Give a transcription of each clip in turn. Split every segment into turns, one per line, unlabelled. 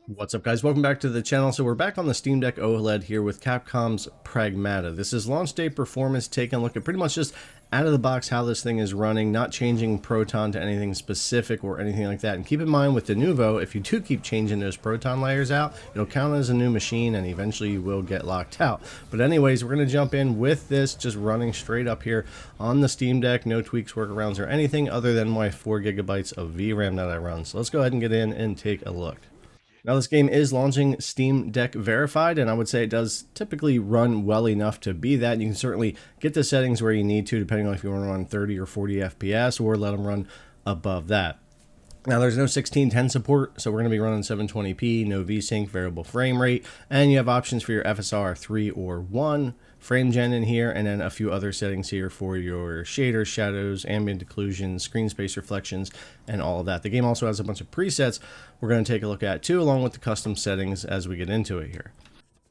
What's up, guys? Welcome back to the channel. So we're back on the Steam Deck OLED here with Capcom's Pragmata. This is launch day performance, taking a look at pretty much just out of the box how this thing is running, not changing Proton to anything specific or anything like that. And keep in mind with the Nuvo, if you do keep changing those Proton layers out, it'll count as a new machine and eventually you will get locked out. But anyways, we're going to jump in with this just running straight up here on the Steam Deck. No tweaks, workarounds, or anything other than my 4 gigabytes of VRAM that I run. So let's go ahead and get in and take a look. Now this game is launching Steam Deck verified, and I would say it does typically run well enough to be that. You can certainly get the settings where you need to, depending on if you want to run 30 or 40 FPS, or let them run above that. Now there's no 1610 support, so we're going to be running 720p, no VSync, variable frame rate, and you have options for your FSR 3 or 1, frame gen in here, and then a few other settings here for your shaders, shadows, ambient occlusion, screen space reflections, and all of that. The game also has a bunch of presets we're going to take a look at too, along with the custom settings as we get into it here.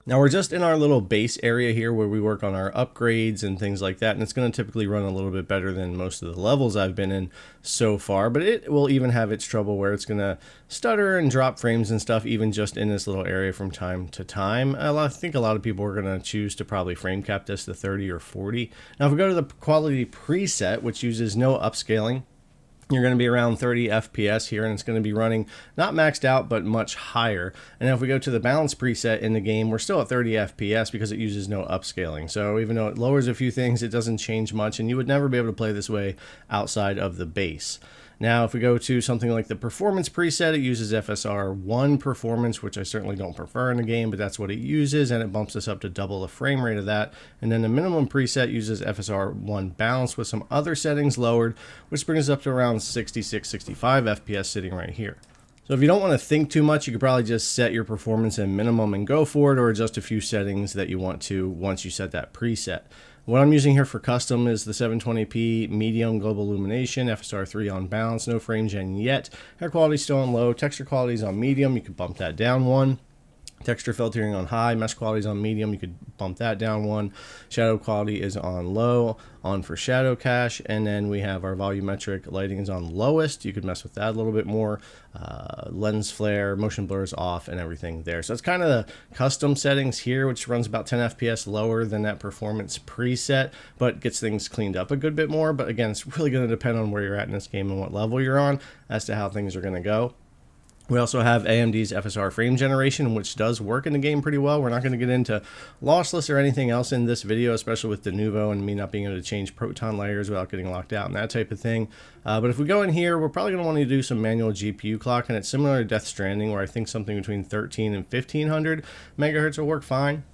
Now we're just in our little base area here where we work on our upgrades and things like that, and it's going to typically run a little bit better than most of the levels I've been in so far, but it will even have its trouble where it's going to stutter and drop frames and stuff even just in this little area from time to time. I think a lot of people are going to choose to probably frame cap this to 30 or 40. Now if we go to the quality preset, which uses no upscaling, you're going to be around 30 FPS here, and it's going to be running not maxed out, but much higher. And if we go to the balance preset in the game, we're still at 30 FPS because it uses no upscaling. So even though it lowers a few things, it doesn't change much, and you would never be able to play this way outside of the base. Now, if we go to something like the performance preset, it uses FSR 1 performance, which I certainly don't prefer in the game, but that's what it uses, and it bumps us up to double the frame rate of that. And then the minimum preset uses FSR 1 balance with some other settings lowered, which brings us up to around 66, 65 FPS sitting right here. So if you don't want to think too much, you could probably just set your performance in minimum and go for it, or adjust a few settings that you want to once you set that preset. What I'm using here for custom is the 720p medium global illumination, FSR 3 on balance, no frame gen yet. Hair quality still on low, texture quality is on medium, you can bump that down 1. Texture filtering on high, mesh quality is on medium, you could bump that down 1. Shadow quality is on low, on for shadow cache, and then we have our volumetric lighting is on lowest. You could mess with that a little bit more. Lens flare, motion blur is off, and everything there. So it's kind of the custom settings here, which runs about 10 FPS lower than that performance preset, but gets things cleaned up a good bit more. But again, it's really going to depend on where you're at in this game and what level you're on as to how things are going to go. We also have AMD's FSR frame generation, which does work in the game pretty well. We're not going to get into lossless or anything else in this video, especially with the Nuvo and me not being able to change Proton layers without getting locked out and that type of thing. But if we go in here, we're probably going to want to do some manual GPU clock, and it's similar to Death Stranding, where I think something between 13 and 1500 megahertz will work fine.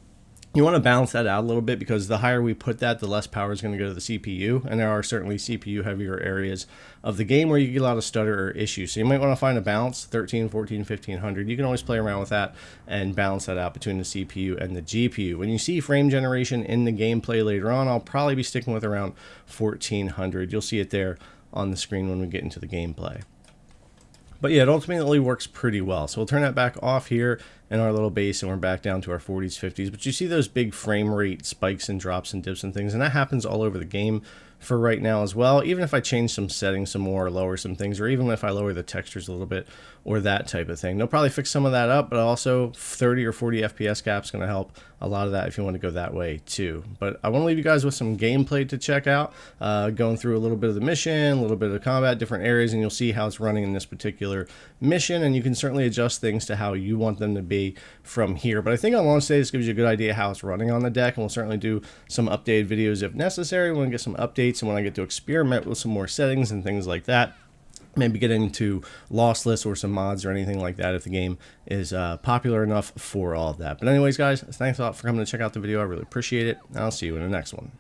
You want to balance that out a little bit, because the higher we put that, the less power is going to go to the CPU, and there are certainly CPU heavier areas of the game where you get a lot of stutter or issues. So you might want to find a balance, 13, 14, 1500. You can always play around with that and balance that out between the CPU and the GPU. When you see frame generation in the gameplay later on, I'll probably be sticking with around 1400. You'll see it there on the screen when we get into the gameplay. But yeah, it ultimately works pretty well. So we'll turn that back off here in our little base, and we're back down to our 40s, 50s. But you see those big frame rate spikes and drops and dips and things, and that happens all over the game for right now as well. Even if I change some settings some more, or lower some things, or even if I lower the textures a little bit, or that type of thing. They'll probably fix some of that up, but also 30 or 40 FPS cap is going to help a lot of that if you want to go that way too. But I want to leave you guys with some gameplay to check out, going through a little bit of the mission, a little bit of combat, different areas, and you'll see how it's running in this particular mission, and you can certainly adjust things to how you want them to be from here. But I think on launch day, this gives you a good idea how it's running on the deck, and we'll certainly do some updated videos if necessary. We want to get some updates, and when I get to experiment with some more settings and things like that, maybe get into lossless or some mods or anything like that if the game is popular enough for all of that. But anyways, guys, thanks a lot for coming to check out the video. I really appreciate it, and I'll see you in the next one.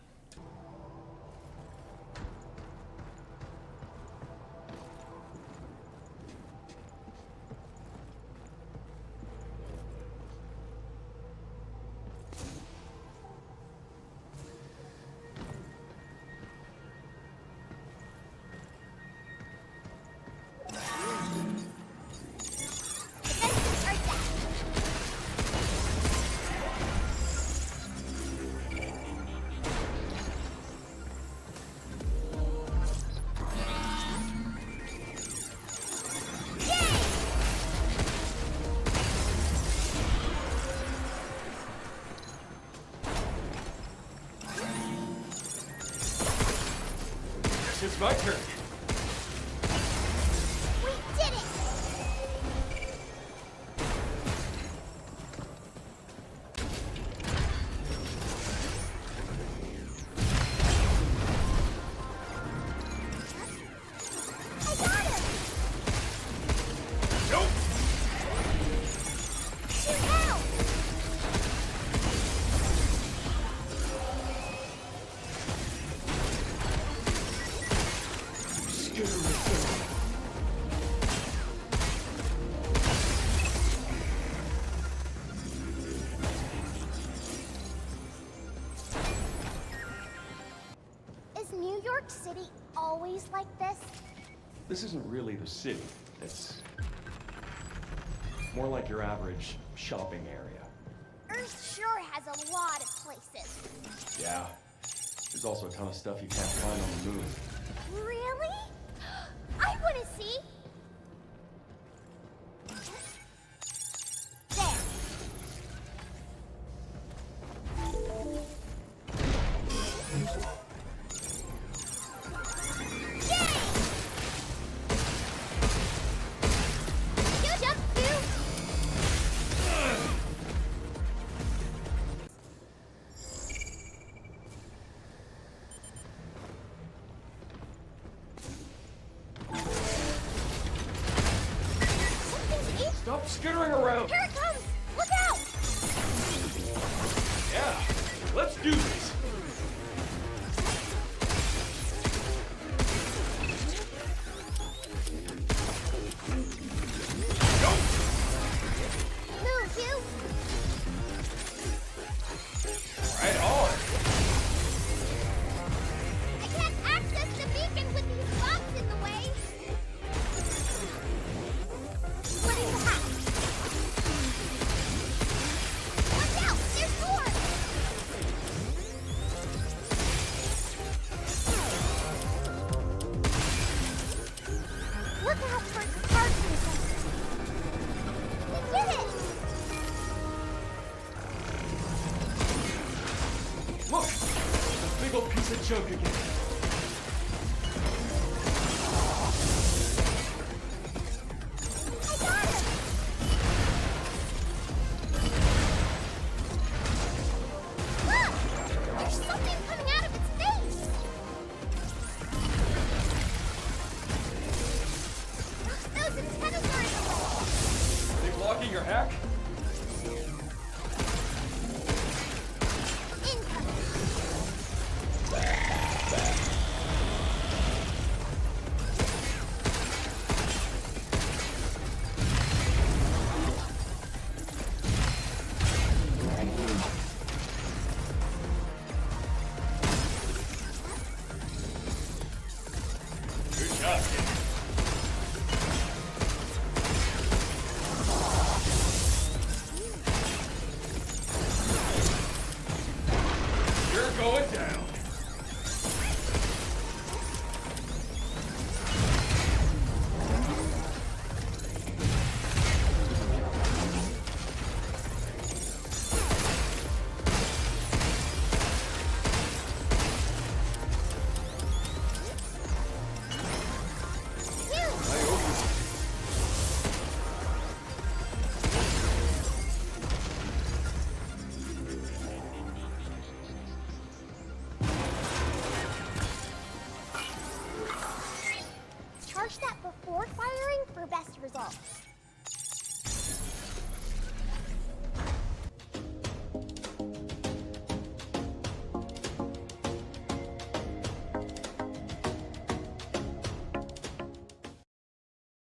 my turn.
We did it! I got him!
Nope.
Shoot out! Is New York City always like this?
This isn't really the city. It's more like your average shopping area.
Earth sure has a lot of places.
Yeah. There's also a ton of stuff you can't find on the moon.
Really? I want to see. There. Yay! You jump, you. Something's eating.
Stop skittering around!
Here it comes! Look out!
Yeah, let's do this!
Move, you!
Right on!
I can't access the beacon with these bombs in the way! Splitting the hatch! Watch out! There's more! Look out for Spartan Center! We did it!
Look! A big old piece of junk again.
I got him! Look! There's something coming out of its face! Those antennas are in the way!
Are they blocking your hack?
Incoming!
Good job, kid. You're going down.
Phew!
I owe you.
Charge that before firing for best results.